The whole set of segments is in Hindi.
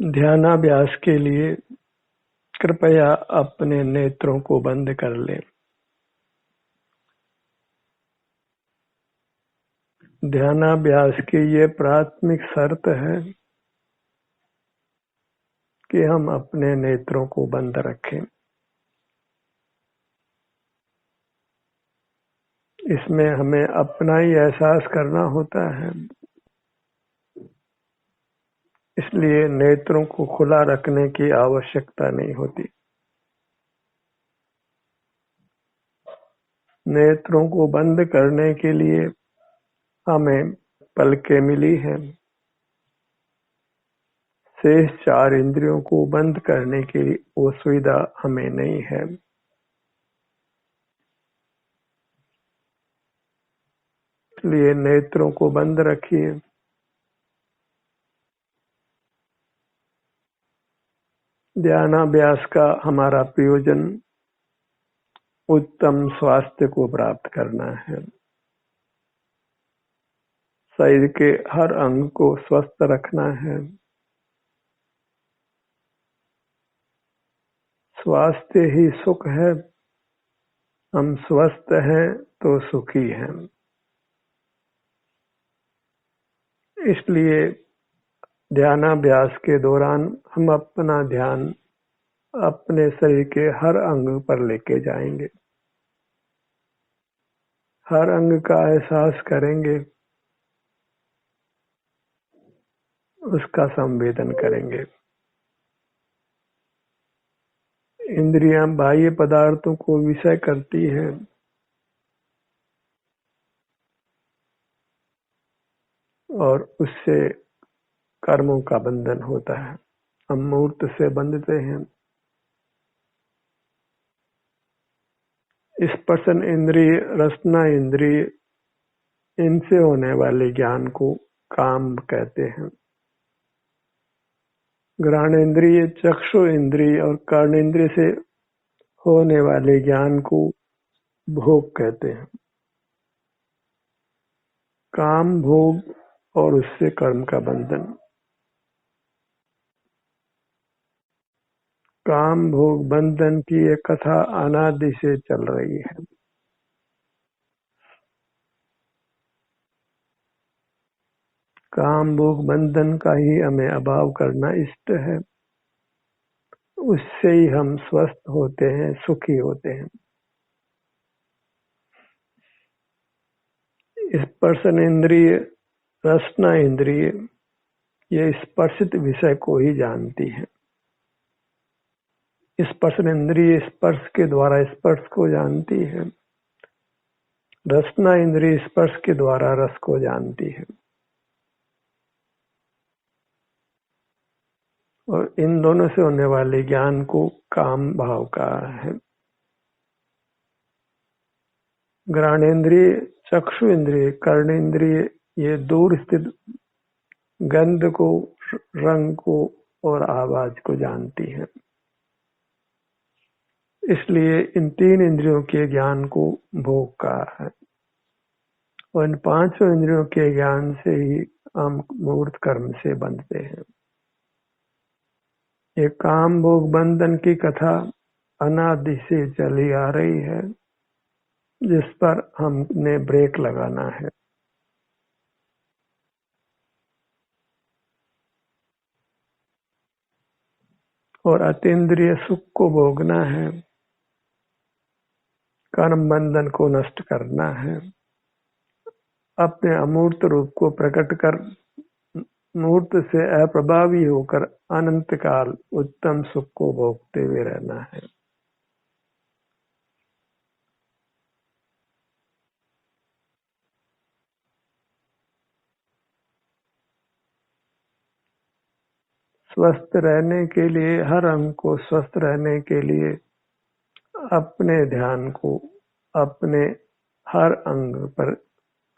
ध्यानाभ्यास के लिए कृपया अपने नेत्रों को बंद कर लें। ध्यानाभ्यास की ये प्राथमिक शर्त है कि हम अपने नेत्रों को बंद रखें। इसमें हमें अपना ही एहसास करना होता है, इसलिए नेत्रों को खुला रखने की आवश्यकता नहीं होती। नेत्रों को बंद करने के लिए हमें पलकें मिली हैं। शेष 4 इंद्रियों को बंद करने की वो सुविधा हमें नहीं है। इसलिए नेत्रों को बंद रखिए। ध्यानाभ्यास का हमारा प्रयोजन उत्तम स्वास्थ्य को प्राप्त करना है। शरीर के हर अंग को स्वस्थ रखना है। स्वास्थ्य ही सुख है। हम स्वस्थ हैं तो सुखी हैं। इसलिए ध्यानाभ्यास के दौरान हम अपना ध्यान अपने शरीर के हर अंग पर लेके जाएंगे। हर अंग का एहसास करेंगे, उसका संवेदन करेंगे। इंद्रियां बाह्य पदार्थों को विषय करती है और उससे कर्मों का बंधन होता है। हम मूर्त से बंधते हैं। स्पर्शन इंद्रिय, रसना इंद्रिय, इनसे होने वाले ज्ञान को काम कहते हैं। घ्राण इंद्रिय, चक्षु इंद्रिय और कर्ण इंद्रिय से होने वाले ज्ञान को भोग कहते हैं। काम भोग और उससे कर्म का बंधन। काम भोग बंधन की एक कथा अनादि से चल रही है। काम भोग बंधन का ही हमें अभाव करना इष्ट है। उससे ही हम स्वस्थ होते हैं, सुखी होते हैं। स्पर्शन इंद्रिय, रसना इंद्रिय, ये स्पर्शित विषय को ही जानती है। स्पर्शन इंद्रिय स्पर्श के द्वारा स्पर्श को जानती है। रसना इंद्रिय स्पर्श के द्वारा रस को जानती है। और इन दोनों से होने वाले ज्ञान को काम भाव का है। घ्राणेन्द्रिय, चक्षु इंद्रिय, कर्णेन्द्रिय ये दूर स्थित गंध को, रंग को और आवाज को जानती है। इसलिए इन 3 इंद्रियों के ज्ञान को भोग का है। और इन 5 इंद्रियों के ज्ञान से ही हम मूर्त कर्म से बंधते हैं। ये काम भोग बंधन की कथा अनादि से चली आ रही है, जिस पर हमने ब्रेक लगाना है। और अतीन्द्रिय सुख को भोगना है। कर्म बंधन को नष्ट करना है। अपने अमूर्त रूप को प्रकट कर मूर्त से अप्रभावी होकर अनंत काल उत्तम सुख को भोगते हुए रहना है। स्वस्थ रहने के लिए, हर अंग को स्वस्थ रहने के लिए अपने ध्यान को अपने हर अंग पर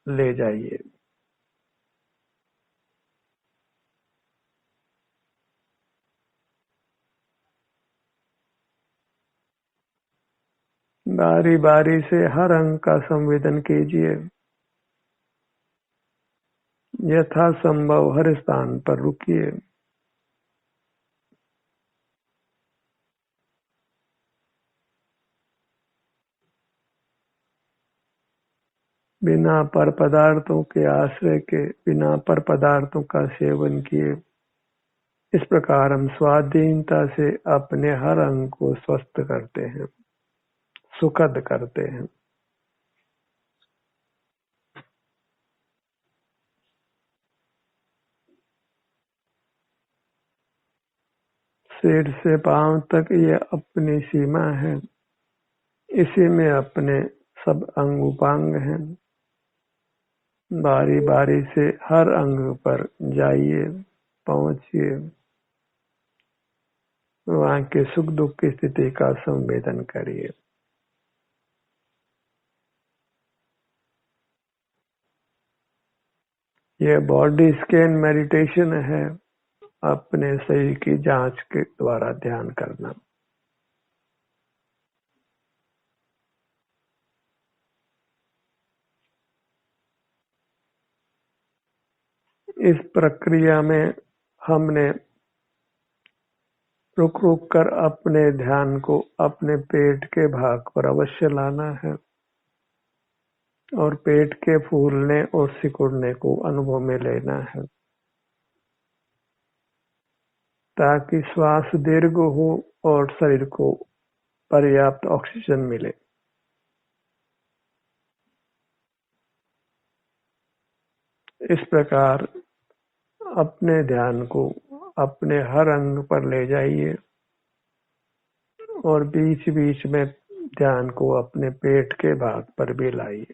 ले जाइए। बारी बारी से हर अंग का संवेदन कीजिए। यथा संभव हर स्थान पर रुकिए। बिना पर पदार्थों के आश्रय के, बिना पर पदार्थों का सेवन किए। इस प्रकार हम स्वाधीनता से अपने हर अंग को स्वस्थ करते हैं, सुखद करते हैं। सिर से पांव तक ये अपनी सीमा है। इसी में अपने सब अंग उपांग हैं। बारी बारी से हर अंग पर जाइए, पहुंचिए, वहां के सुख दुख की स्थिति का संवेदन करिए। यह बॉडी स्कैन मेडिटेशन है, अपने शरीर की जांच के द्वारा ध्यान करना। इस प्रक्रिया में हमने रुक रुक कर अपने ध्यान को अपने पेट के भाग पर अवश्य लाना है और पेट के फूलने और सिकुड़ने को अनुभव में लेना है, ताकि श्वास दीर्घ हो और शरीर को पर्याप्त ऑक्सीजन मिले। इस प्रकार अपने ध्यान को अपने हर अंग पर ले जाइए और बीच बीच में ध्यान को अपने पेट के भाग पर भी लाइए।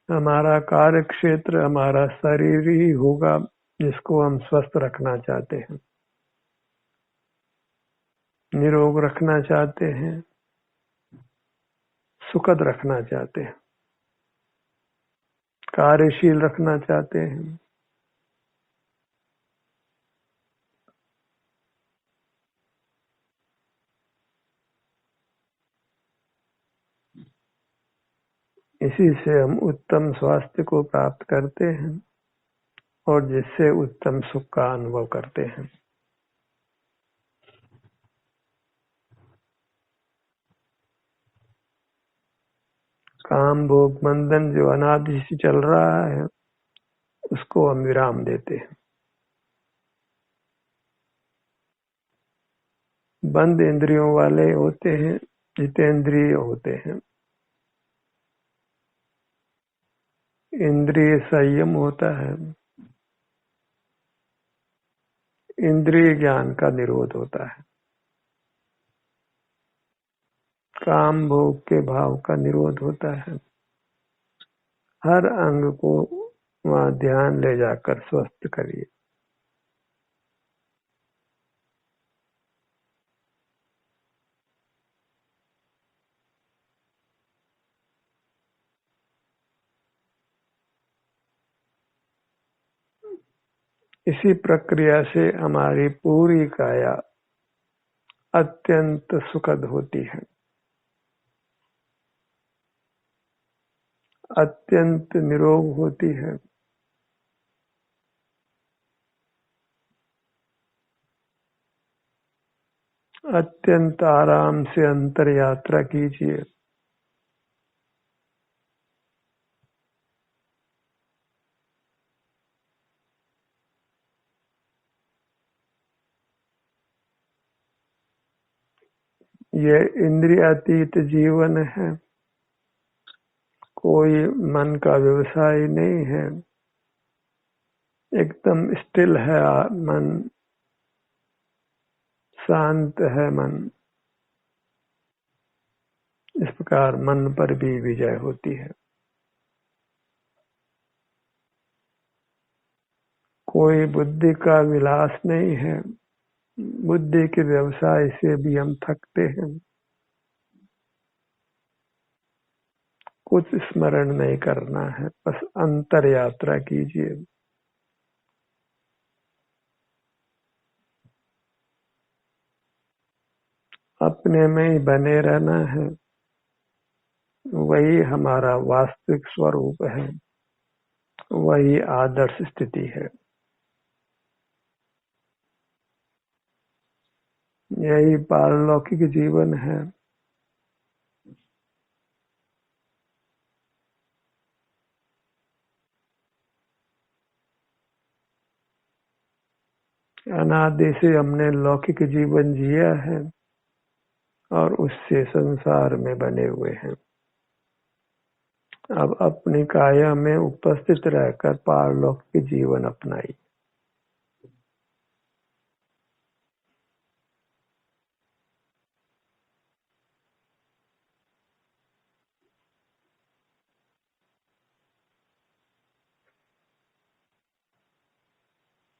हमारा कार्य क्षेत्र हमारा शरीर ही होगा, जिसको हम स्वस्थ रखना चाहते हैं, निरोग रखना चाहते हैं, सुखद रखना चाहते हैं, कार्यशील रखना चाहते हैं। इसी से हम उत्तम स्वास्थ्य को प्राप्त करते हैं और जिससे उत्तम सुख का अनुभव करते हैं। काम भोग बंधन जो अनादि से चल रहा है, उसको हम विराम देते हैं। बंद इंद्रियों वाले होते हैं, जितेंद्रिय होते हैं। इंद्रिय संयम होता है, इंद्रिय ज्ञान का निरोध होता है, काम भोग के भाव का निरोध होता है। हर अंग को वहां ध्यान ले जाकर स्वस्थ करिए। इसी प्रक्रिया से हमारी पूरी काया अत्यंत सुखद होती है, अत्यंत निरोग होती है। अत्यंत आराम से अंतर यात्रा कीजिए। यह इंद्रियातीत जीवन है, कोई मन का व्यवसाय नहीं है, एकदम स्टिल है मन, शांत है मन। इस प्रकार मन पर भी विजय होती है। कोई बुद्धि का विलास नहीं है, बुद्धि के व्यवसाय से भी हम थकते हैं। कुछ स्मरण नहीं करना है, बस अंतर यात्रा कीजिए। अपने में ही बने रहना है, वही हमारा वास्तविक स्वरूप है, वही आदर्श स्थिति है। यही पारलौकिक जीवन है। अनादि से हमने लौकिक जीवन जिया है और उससे संसार में बने हुए हैं। अब अपनी काया में उपस्थित रहकर पारलौकिक जीवन अपनाई।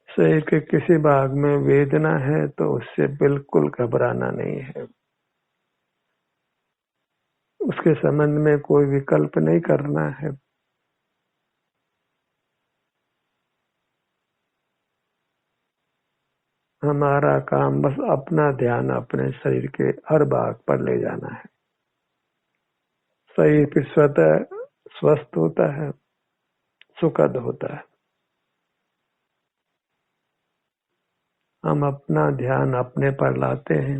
शरीर के किसी भाग में वेदना है तो उससे बिल्कुल घबराना नहीं है। उसके संबंध में कोई विकल्प नहीं करना है। हमारा काम बस अपना ध्यान अपने शरीर के हर भाग पर ले जाना है। शरीर फिर स्वतः स्वस्थ होता है, सुखद होता है। हम अपना ध्यान अपने पर लाते हैं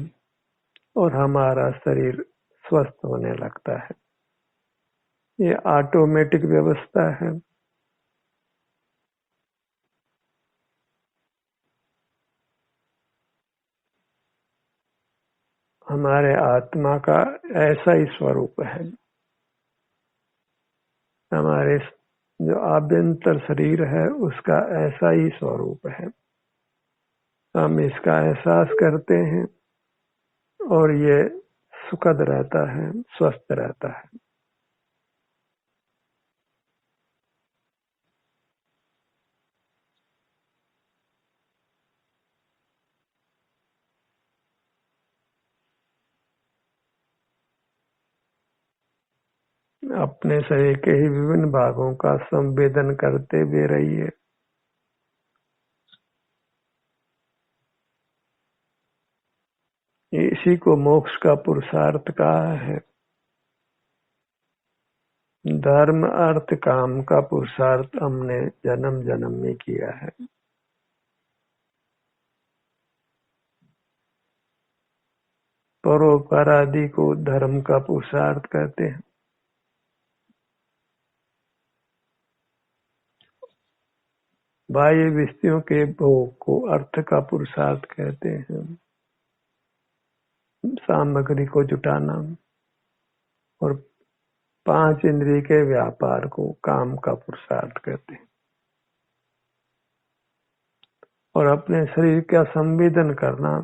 और हमारा शरीर स्वस्थ होने लगता है। ये ऑटोमेटिक व्यवस्था है। हमारे आत्मा का ऐसा ही स्वरूप है। हमारे जो आभ्यंतर शरीर है उसका ऐसा ही स्वरूप है। हम इसका एहसास करते हैं और ये सुखद रहता है, स्वस्थ रहता है। अपने शरीर के ही विभिन्न भागों का संवेदन करते हुए रहिए। इसी को मोक्ष का पुरुषार्थ कहा है। धर्म अर्थ काम का पुरुषार्थ हमने जन्म जन्म में किया है। परोपकार आदि को धर्म का पुरुषार्थ कहते हैं। बाह्य विषयों के भोग को अर्थ का पुरुषार्थ कहते हैं। सामग्री को जुटाना। और 5 इंद्रिय के व्यापार को काम का पुरुषार्थ कहते हैं। और अपने शरीर का संवेदन करना,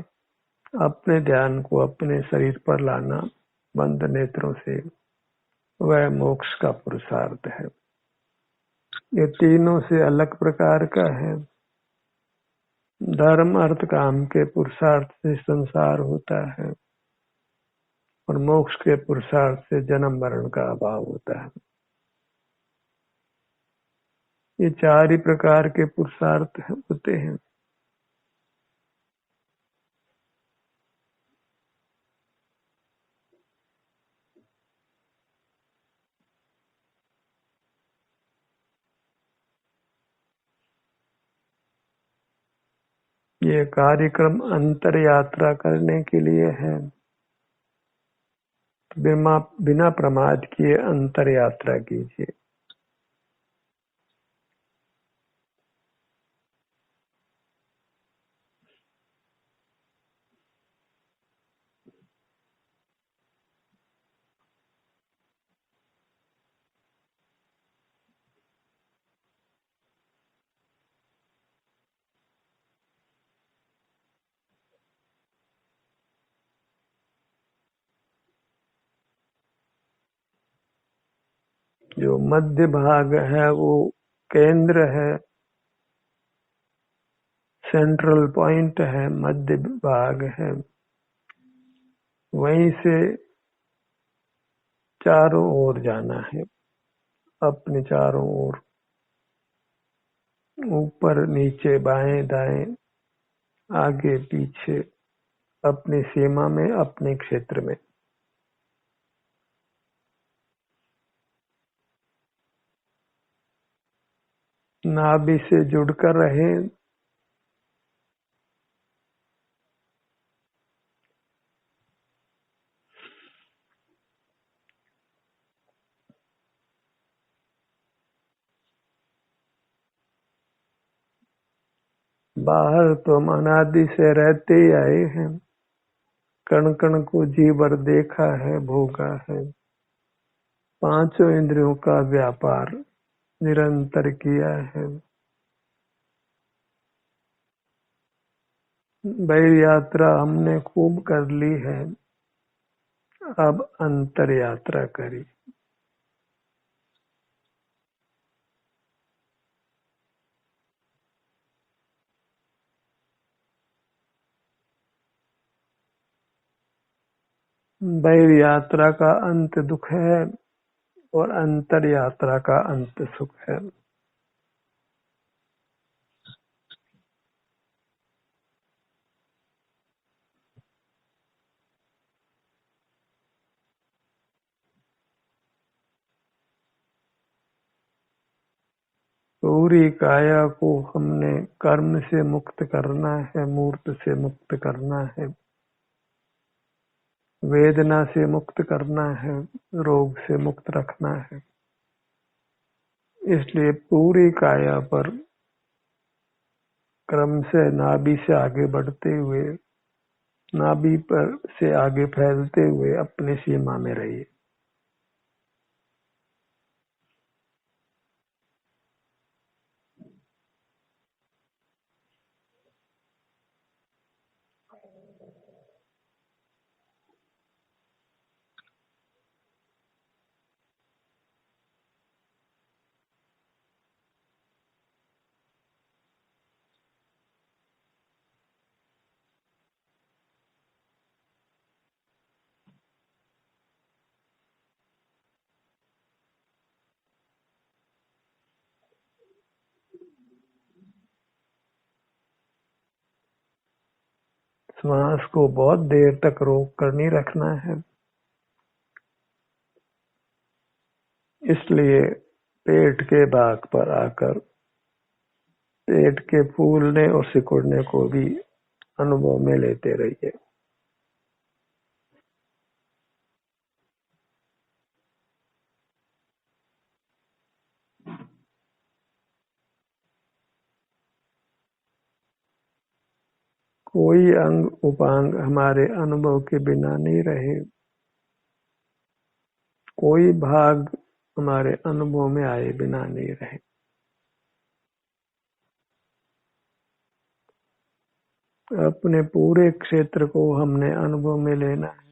अपने ध्यान को अपने शरीर पर लाना बंद नेत्रों से, वह मोक्ष का पुरुषार्थ है। ये तीनों से अलग प्रकार का है। धर्म अर्थ काम के पुरुषार्थ से संसार होता है और मोक्ष के पुरुषार्थ से जन्म मरण का अभाव होता है। ये 4 ही प्रकार के पुरुषार्थ होते हैं। ये कार्यक्रम अंतर यात्रा करने के लिए है। बिना प्रमाद किए अंतर यात्रा कीजिए। जो मध्य भाग है वो केंद्र है, सेंट्रल पॉइंट है, मध्य भाग है। वहीं से चारों ओर जाना है। अपने चारों ओर, ऊपर नीचे बाएं दाएं आगे पीछे, अपनी सीमा में, अपने क्षेत्र में। नाभि से जुड़कर रहे। बाहर तो हम अनादि से रहते ही आए हैं, कण कण को जी भर देखा है, भोगा है। पांचों इंद्रियों का व्यापार निरंतर किया है। बैर यात्रा हमने खूब कर ली है, अब अंतर यात्रा करी। बैर यात्रा का अंत दुख है और अंतर यात्रा का अंत सुख है। पूरी काया को हमने कर्म से मुक्त करना है, मूर्त से मुक्त करना है, वेदना से मुक्त करना है, रोग से मुक्त रखना है। इसलिए पूरी काया पर क्रम से नाभि से आगे बढ़ते हुए, नाभि पर से आगे फैलते हुए अपनी सीमा में रहिए। श्वास को बहुत देर तक रोक कर नहीं रखना है। इसलिए पेट के भाग पर आकर पेट के फूलने और सिकुड़ने को भी अनुभव में लेते रहिए। कोई अंग उपांग हमारे अनुभव के बिना नहीं रहे, कोई भाग हमारे अनुभव में आए बिना नहीं रहे। अपने पूरे क्षेत्र को हमने अनुभव में लेना है।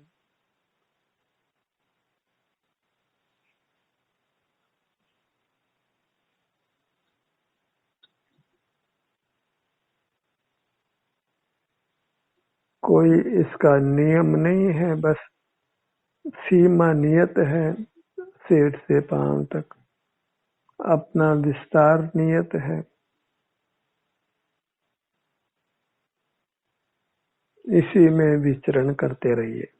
कोई इसका नियम नहीं है, बस सीमा नियत है। सिर से पांव तक अपना विस्तार नियत है। इसी में विचरण करते रहिए।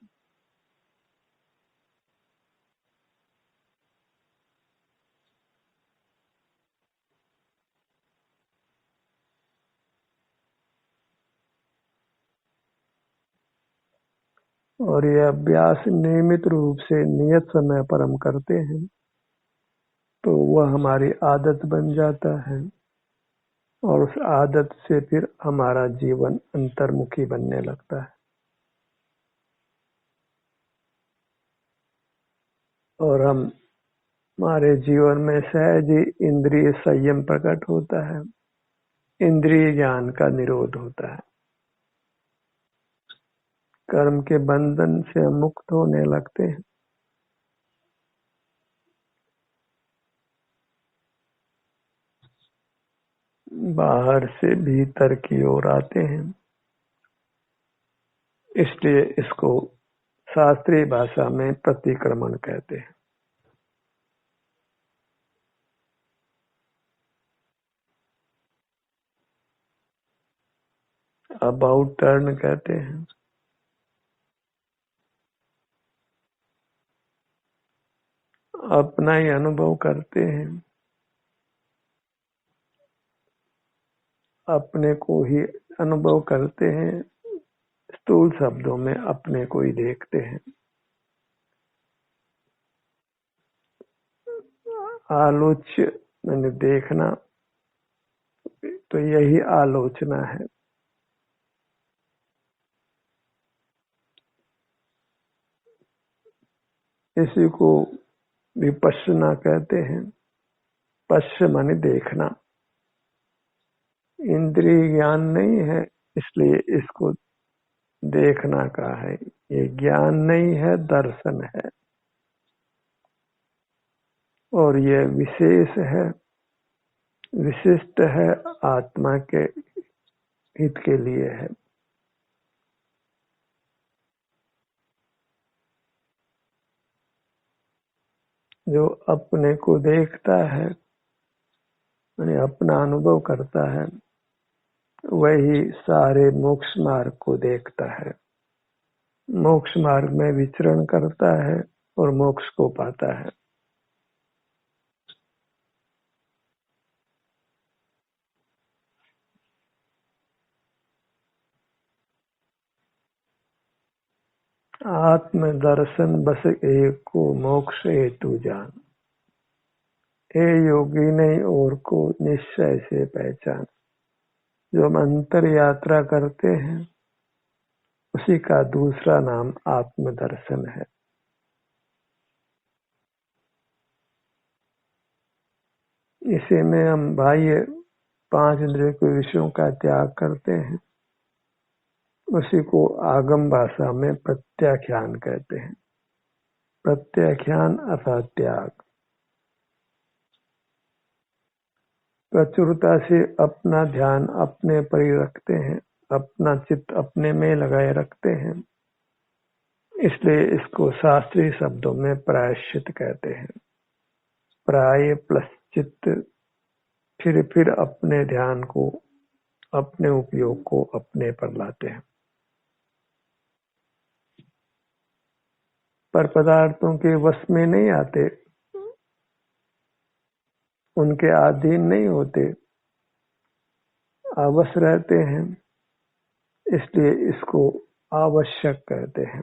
और ये अभ्यास नियमित रूप से नियत समय पर हम करते हैं तो वह हमारी आदत बन जाता है, और उस आदत से फिर हमारा जीवन अंतर्मुखी बनने लगता है, और हम हमारे जीवन में सहज ही इंद्रिय संयम प्रकट होता है, इंद्रिय ज्ञान का निरोध होता है, कर्म के बंधन से हम मुक्त होने लगते हैं। बाहर से भीतर की ओर आते हैं। इसलिए इसको शास्त्रीय भाषा में प्रतिक्रमण कहते हैं, अबाउट टर्न कहते हैं। अपना ही अनुभव करते हैं, अपने को ही अनुभव करते हैं। स्थूल शब्दों में अपने को ही देखते हैं। आलोच्य मैंने देखना, तो यही आलोचना है। इसी को विपश्यना कहते हैं। पश्य माने देखना। इंद्रिय ज्ञान नहीं है, इसलिए इसको देखना का है। ये ज्ञान नहीं है, दर्शन है, और ये विशेष है, विशिष्ट है, आत्मा के हित के लिए है। जो अपने को देखता है, यानी अपना अनुभव करता है, वही सारे मोक्ष मार्ग को देखता है, मोक्ष मार्ग में विचरण करता है और मोक्ष को पाता है। आत्म दर्शन बस एक को मोक्ष हेतु जान, हे योगी नहीं और को निश्चय से पहचान। जो हम अंतर यात्रा करते हैं, उसी का दूसरा नाम आत्म दर्शन है। इसी में हम बाह्य 5 इंद्रियों के विषयों का त्याग करते हैं। उसी को आगम भाषा में प्रत्याख्यान कहते हैं। प्रत्याख्यान अर्थात त्याग। प्रचुरता से अपना ध्यान अपने पर ही रखते हैं, अपना चित्त अपने में लगाए रखते हैं, इसलिए इसको शास्त्रीय शब्दों में प्रायश्चित कहते हैं। प्राय प्लस चित्त, फिर अपने ध्यान को, अपने उपयोग को अपने पर लाते हैं। पर पदार्थों के वश में नहीं आते, उनके अधीन नहीं होते, अवश्य रहते हैं, इसलिए इसको आवश्यक कहते हैं।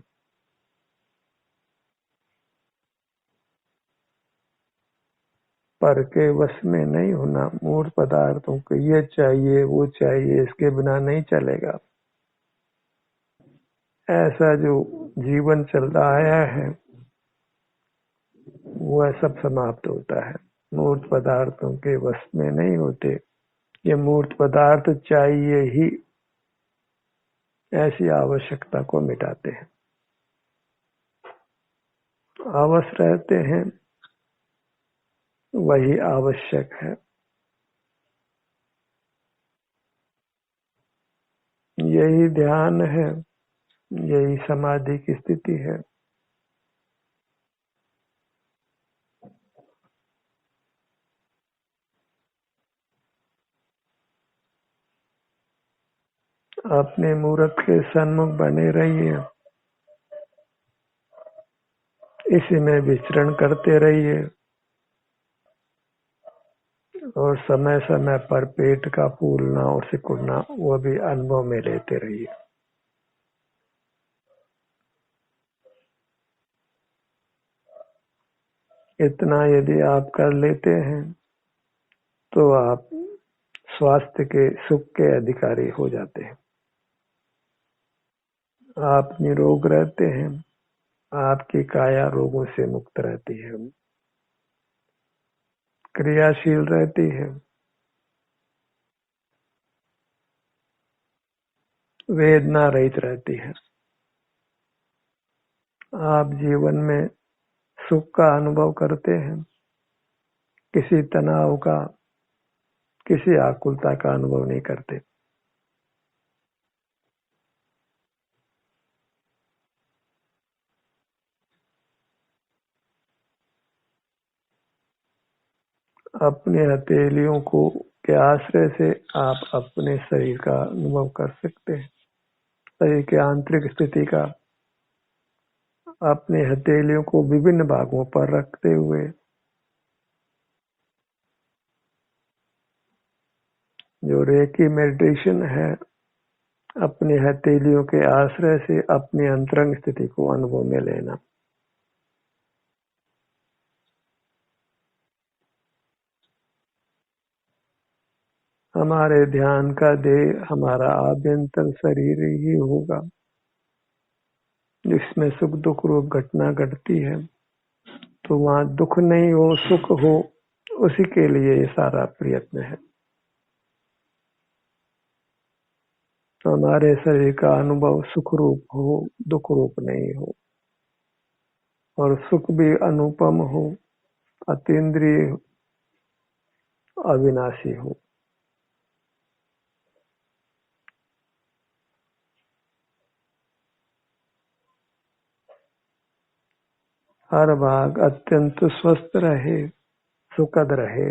पर के वश में नहीं होना, मूर्त पदार्थों को ये चाहिए वो चाहिए, इसके बिना नहीं चलेगा, ऐसा जो जीवन चलता आया है वह सब समाप्त होता है। मूर्त पदार्थों के वश में नहीं होते, ये मूर्त पदार्थ चाहिए ही, ऐसी आवश्यकता को मिटाते हैं। अवश्य रहते हैं, वही आवश्यक है। यही ध्यान है, यही समाधि की स्थिति है। अपने मूर्त के सन्मुख बने रहिए, इसी में विचरण करते रहिए, और समय समय पर पेट का फूलना और सिकुड़ना वो भी अनुभव में लेते रहिए। इतना यदि आप कर लेते हैं तो आप स्वास्थ्य के सुख के अधिकारी हो जाते हैं। आप निरोग रहते हैं, आपकी काया रोगों से मुक्त रहती है, क्रियाशील रहती है, वेदना रहित रहती है। आप जीवन में सुख का अनुभव करते हैं, किसी तनाव का, किसी आकुलता का अनुभव नहीं करते। अपने हथेलियों को के आश्रय से आप अपने शरीर का अनुभव कर सकते हैं, शरीर के आंतरिक स्थिति का। अपने हथेलियों को विभिन्न भागों पर रखते हुए जो रेकी मेडिटेशन है, अपनी हथेलियों के आश्रय से अपनी अंतरंग स्थिति को अनुभव में लेना। हमारे ध्यान का देह हमारा आभ्यंतर शरीर ही होगा, जिसमें सुख दुख रूप घटना घटती है। तो वहाँ दुख नहीं हो, सुख हो, उसी के लिए ये सारा प्रयत्न है। तो हमारे शरीर का अनुभव सुख रूप हो, दुख रूप नहीं हो, और सुख भी अनुपम हो, अतीन्द्रिय, अविनाशी हो। हर भाग अत्यंत स्वस्थ रहे, सुखद रहे।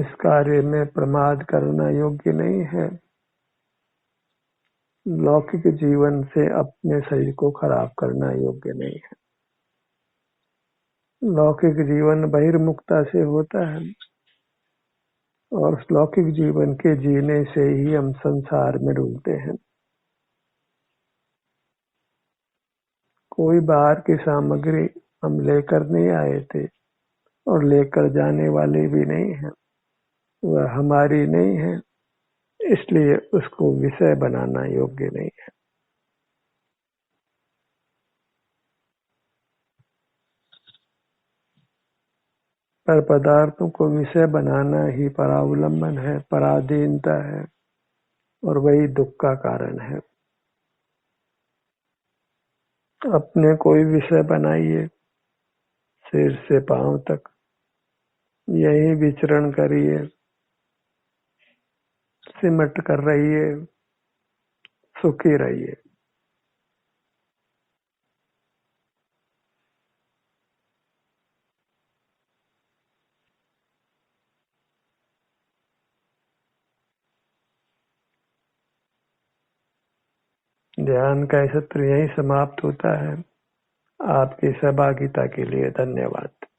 इस कार्य में प्रमाद करना योग्य नहीं है। लौकिक जीवन से अपने शरीर को खराब करना योग्य नहीं है। लौकिक जीवन बहिर्मुखता से होता है, और उस लौकिक जीवन के जीने से ही हम संसार में डूबते हैं। कोई बाहर की सामग्री हम लेकर नहीं आए थे, और लेकर जाने वाले भी नहीं हैं। वह हमारी नहीं है, इसलिए उसको विषय बनाना योग्य नहीं है। पर पदार्थों को विषय बनाना ही परावलंबन है, पराधीनता है, और वही दुख का कारण है। अपने कोई विषय बनाइए, सिर से पांव तक यही विचरण करिए, सिमट कर रहिए, सुखी रहिए। ध्यान का सत्र यही समाप्त होता है। आपकी सहभागिता के लिए धन्यवाद।